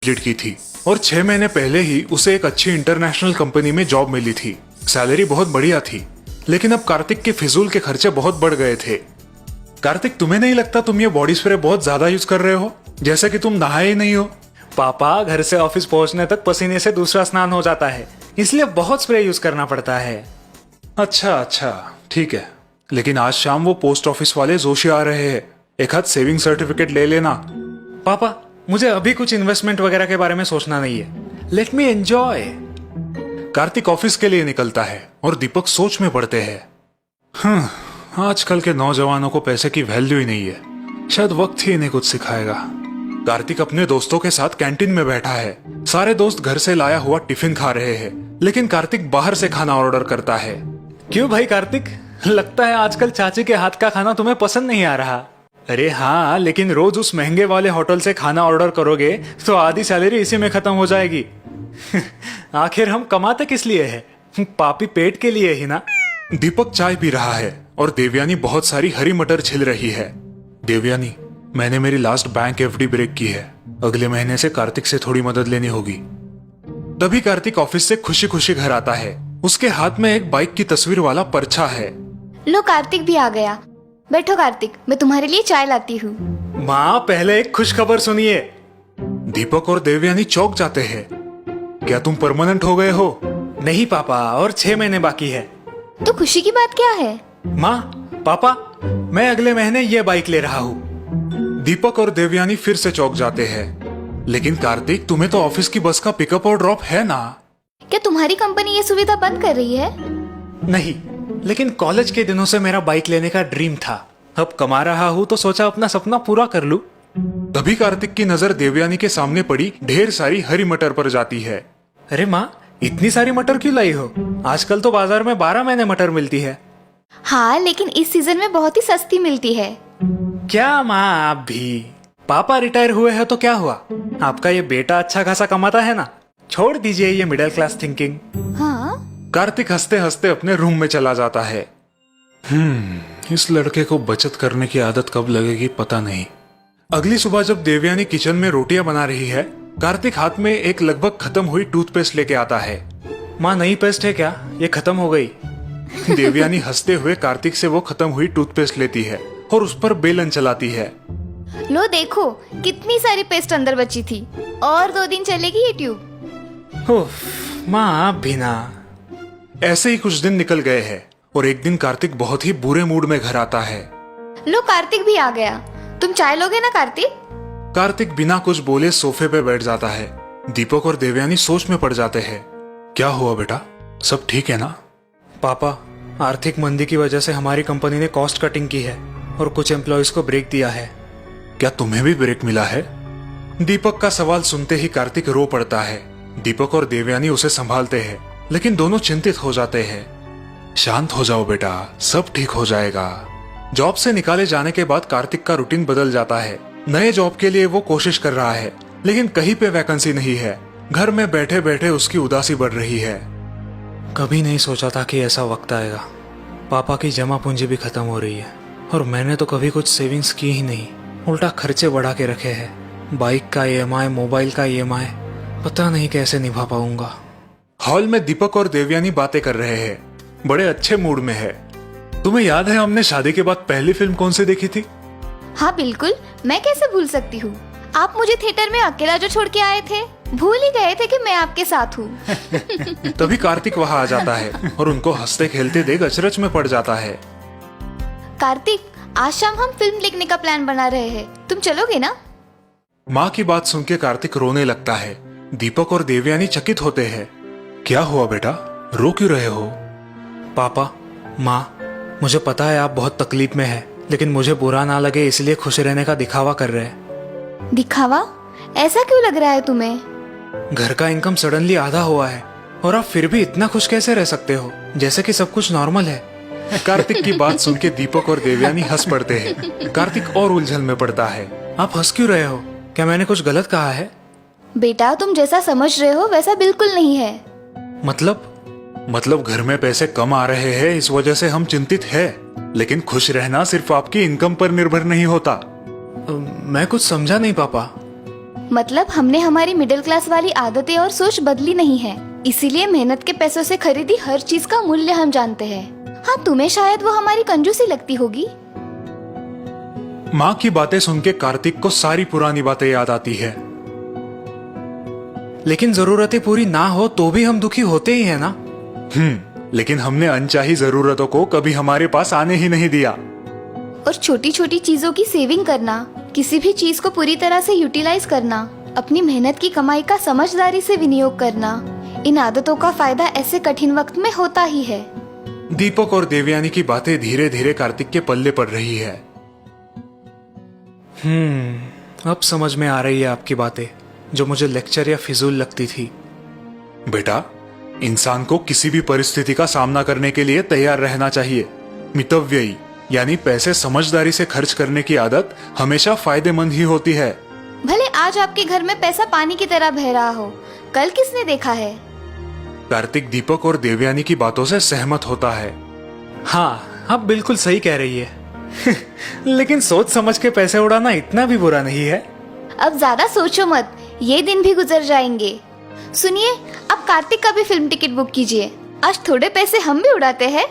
Complete की थी और 6 महीने पहले ही उसे एक अच्छी इंटरनेशनल कंपनी में जॉब मिली थी। सैलरी बहुत बढ़िया थी, लेकिन अब कार्तिक के फिजूल के खर्चे बहुत बढ़ गए थे। कार्तिक, तुम्हें नहीं लगता तुम ये बॉडी स्प्रे बहुत ज्यादा यूज कर रहे हो? जैसे कि तुम नहाए ही नहीं हो। पापा, घर से ऑफिस पहुंचने तक पसीने से दूसरा स्नान हो जाता है, इसलिए बहुत स्प्रे यूज करना पड़ता है। अच्छा, ठीक है, लेकिन आज शाम वो पोस्ट ऑफिस वाले जोशी आ रहे हैं। एक हाथ सेविंग सर्टिफिकेट ले लेना। पापा, मुझे अभी कुछ इन्वेस्टमेंट वगैरह के बारे में सोचना नहीं है। Let me enjoy. Kartik office के लिए निकलता है और दीपक सोच में पड़ते हैं। आजकल के नौजवानों को पैसे की वैल्यू ही नहीं है। शायद वक्त ही इन्हें कुछ सिखाएगा। कार्तिक अपने दोस्तों के साथ कैंटीन में बैठा है। सारे दोस्त घर से लाया हुआ टिफिन खा रहे हैं, लेकिन कार्तिक बाहर से खाना ऑर्डर करता है। क्यों भाई कार्तिक, लगता है आजकल चाची के हाथ का खाना तुम्हें पसंद नहीं आ रहा। अरे हाँ, लेकिन रोज उस महंगे वाले होटल से खाना ऑर्डर करोगे तो आधी सैलरी इसी में खत्म हो जाएगी। आखिर हम कमाते किस लिए हैं? पापी पेट के लिए ही ना। दीपक चाय पी रहा है और देवयानी बहुत सारी हरी मटर छिल रही है। देवयानी, मैंने मेरी लास्ट बैंक एफडी ब्रेक की है। अगले महीने से कार्तिक से थोड़ी मदद लेनी होगी। तभी कार्तिक ऑफिस से खुशी खुशी घर आता है। उसके हाथ में एक बाइक की तस्वीर वाला पर्चा है। लो, कार्तिक भी आ गया। बैठो कार्तिक, मैं तुम्हारे लिए चाय लाती हूँ। माँ, पहले एक खुश खबर सुनिए। दीपक और देवयानी चौंक जाते हैं। क्या तुम परमानेंट हो गए हो? नहीं पापा, और 6 महीने बाकी है। तो खुशी की बात क्या है? माँ, पापा, मैं अगले महीने ये बाइक ले रहा हूँ। दीपक और देवयानी फिर से चौंक जाते हैं। लेकिन कार्तिक, तुम्हें तो ऑफिस की बस का पिकअप और ड्रॉप है ना? क्या तुम्हारी कंपनी ये सुविधा बंद कर रही है? नहीं, लेकिन कॉलेज के दिनों से मेरा बाइक लेने का ड्रीम था। अब कमा रहा हूँ तो सोचा अपना सपना पूरा कर लूं। तभी कार्तिक की नजर देवयानी के सामने पड़ी ढेर सारी हरी मटर पर जाती है। अरे माँ, इतनी सारी मटर क्यों लाई हो? आजकल तो बाजार में 12 महीने मटर मिलती है। हाँ, लेकिन इस सीजन में बहुत ही सस्ती मिलती है। क्या माँ, आप भी? पापा रिटायर हुए हैं तो क्या हुआ? आपका ये बेटा अच्छा खासा कमाता है ना। छोड़ दीजिए ये मिडिल क्लास थिंकिंग। हाँ, कार्तिक हंसते हंसते अपने रूम में चला जाता है। इस लड़के को बचत करने की आदत कब लगेगी पता नहीं। अगली सुबह जब देवयानी किचन में रोटियां बना रही है, कार्तिक हाथ में एक लगभग खत्म हुई टूथपेस्ट लेके आता है। माँ, नई पेस्ट है क्या? ये खत्म हो गई। देवयानी हंसते हुए कार्तिक से वो खत्म हुई टूथपेस्ट लेती है और उस पर बेलन चलाती है। लो देखो, कितनी सारी पेस्ट अंदर बची थी। और 2 दिन चलेगी ये ट्यूब। उफ, माँ आप भी ना। ऐसे ही कुछ दिन निकल गए हैं और एक दिन कार्तिक बहुत ही बुरे मूड में घर आता है। लो, कार्तिक भी आ गया। तुम चाय लोगे ना कार्तिक? कार्तिक बिना कुछ बोले सोफे पे बैठ जाता है। दीपक और देवयानी सोच में पड़ जाते हैं। क्या हुआ बेटा, सब ठीक है ना? पापा, आर्थिक मंदी की वजह से हमारी कंपनी ने कॉस्ट कटिंग की है और कुछ एम्प्लॉयज को ब्रेक दिया है। क्या तुम्हें भी ब्रेक मिला है? दीपक का सवाल सुनते ही कार्तिक रो पड़ता है। दीपक और देवयानी उसे संभालते हैं, लेकिन दोनों चिंतित हो जाते हैं। शांत हो जाओ बेटा, सब ठीक हो जाएगा। जॉब से निकाले जाने के बाद कार्तिक का रूटीन बदल जाता है। नए जॉब के लिए वो कोशिश कर रहा है, लेकिन कहीं पे वैकेंसी नहीं है। घर में बैठे बैठे उसकी उदासी बढ़ रही है। कभी नहीं सोचा था कि ऐसा वक्त आएगा। पापा की जमा पूंजी भी खत्म हो रही है और मैंने तो कभी कुछ सेविंग्स की ही नहीं। उल्टा खर्चे बढ़ा के रखे हैं। बाइक का ईएमआई, मोबाइल का ईएमआई, पता नहीं कैसे निभा पाऊंगा। हॉल में दीपक और देवयानी बातें कर रहे हैं। बड़े अच्छे मूड में है। तुम्हें याद है हमने शादी के बाद पहली फिल्म कौन सी देखी थी? हाँ बिल्कुल, मैं कैसे भूल सकती हूँ। आप मुझे थिएटर में अकेला जो छोड़ के आए थे, भूल ही गए थे कि मैं आपके साथ हूँ। तभी कार्तिक वहां आ जाता है और उनको हंसते खेलते देख अचरज में पड़ जाता है। कार्तिक, आज शाम हम फिल्म देखने का प्लान बना रहे हैं, तुम चलोगे ना? माँ की बात सुन के कार्तिक रोने लगता है। दीपक और देवयानी चकित होते हैं। क्या हुआ बेटा, रो क्यों रहे हो? पापा, माँ, मुझे पता है आप बहुत तकलीफ में हैं, लेकिन मुझे बुरा ना लगे इसलिए खुश रहने का दिखावा कर रहे हैं। दिखावा? ऐसा क्यों लग रहा है तुम्हें? घर का इनकम सडनली आधा हुआ है और आप फिर भी इतना खुश कैसे रह सकते हो, जैसे कि सब कुछ नॉर्मल है। कार्तिक की बात सुन के दीपक और देवयानी हंस पड़ते हैं। कार्तिक और उलझन में पड़ता है। आप हंस क्यों रहे हो? क्या मैंने कुछ गलत कहा है? बेटा, तुम जैसा समझ रहे हो वैसा बिल्कुल नहीं है। मतलब घर में पैसे कम आ रहे हैं, इस वजह से हम चिंतित हैं। लेकिन खुश रहना सिर्फ आपकी इनकम पर निर्भर नहीं होता। मैं कुछ समझा नहीं पापा। मतलब हमने हमारी मिडिल क्लास वाली आदतें और सोच बदली नहीं है, इसीलिए मेहनत के पैसों से खरीदी हर चीज का मूल्य हम जानते हैं। हाँ, तुम्हें शायद वो हमारी कंजूसी लगती होगी। माँ की बातें सुन के कार्तिक को सारी पुरानी बातें याद आती है। लेकिन जरूरतें पूरी ना हो तो भी हम दुखी होते ही है ना। लेकिन हमने अनचाही जरूरतों को कभी हमारे पास आने ही नहीं दिया। और छोटी छोटी चीजों की सेविंग करना, किसी भी चीज को पूरी तरह से यूटिलाइज करना, अपनी मेहनत की कमाई का समझदारी से विनियोग करना, इन आदतों का फायदा ऐसे कठिन वक्त में होता ही है। दीपक और देवयानी की बातें धीरे धीरे कार्तिक के पल्ले पड़ रही है। अब समझ में आ रही है आपकी बातें, जो मुझे लेक्चर या फिजूल लगती थी। बेटा, इंसान को किसी भी परिस्थिति का सामना करने के लिए तैयार रहना चाहिए। मितव्ययी यानी पैसे समझदारी से खर्च करने की आदत हमेशा फायदेमंद ही होती है। भले आज आपके घर में पैसा पानी की तरह बह रहा हो, कल किसने देखा है। कार्तिक दीपक और देवयानी की बातों से सहमत होता है। हाँ, आप बिल्कुल सही कह रही है। लेकिन सोच समझ के पैसे उड़ाना इतना भी बुरा नहीं है। अब ज्यादा सोचो मत, ये दिन भी गुजर जाएंगे। सुनिए, अब कार्तिक का भी फिल्म टिकट बुक कीजिए। आज थोड़े पैसे हम भी उड़ाते हैं।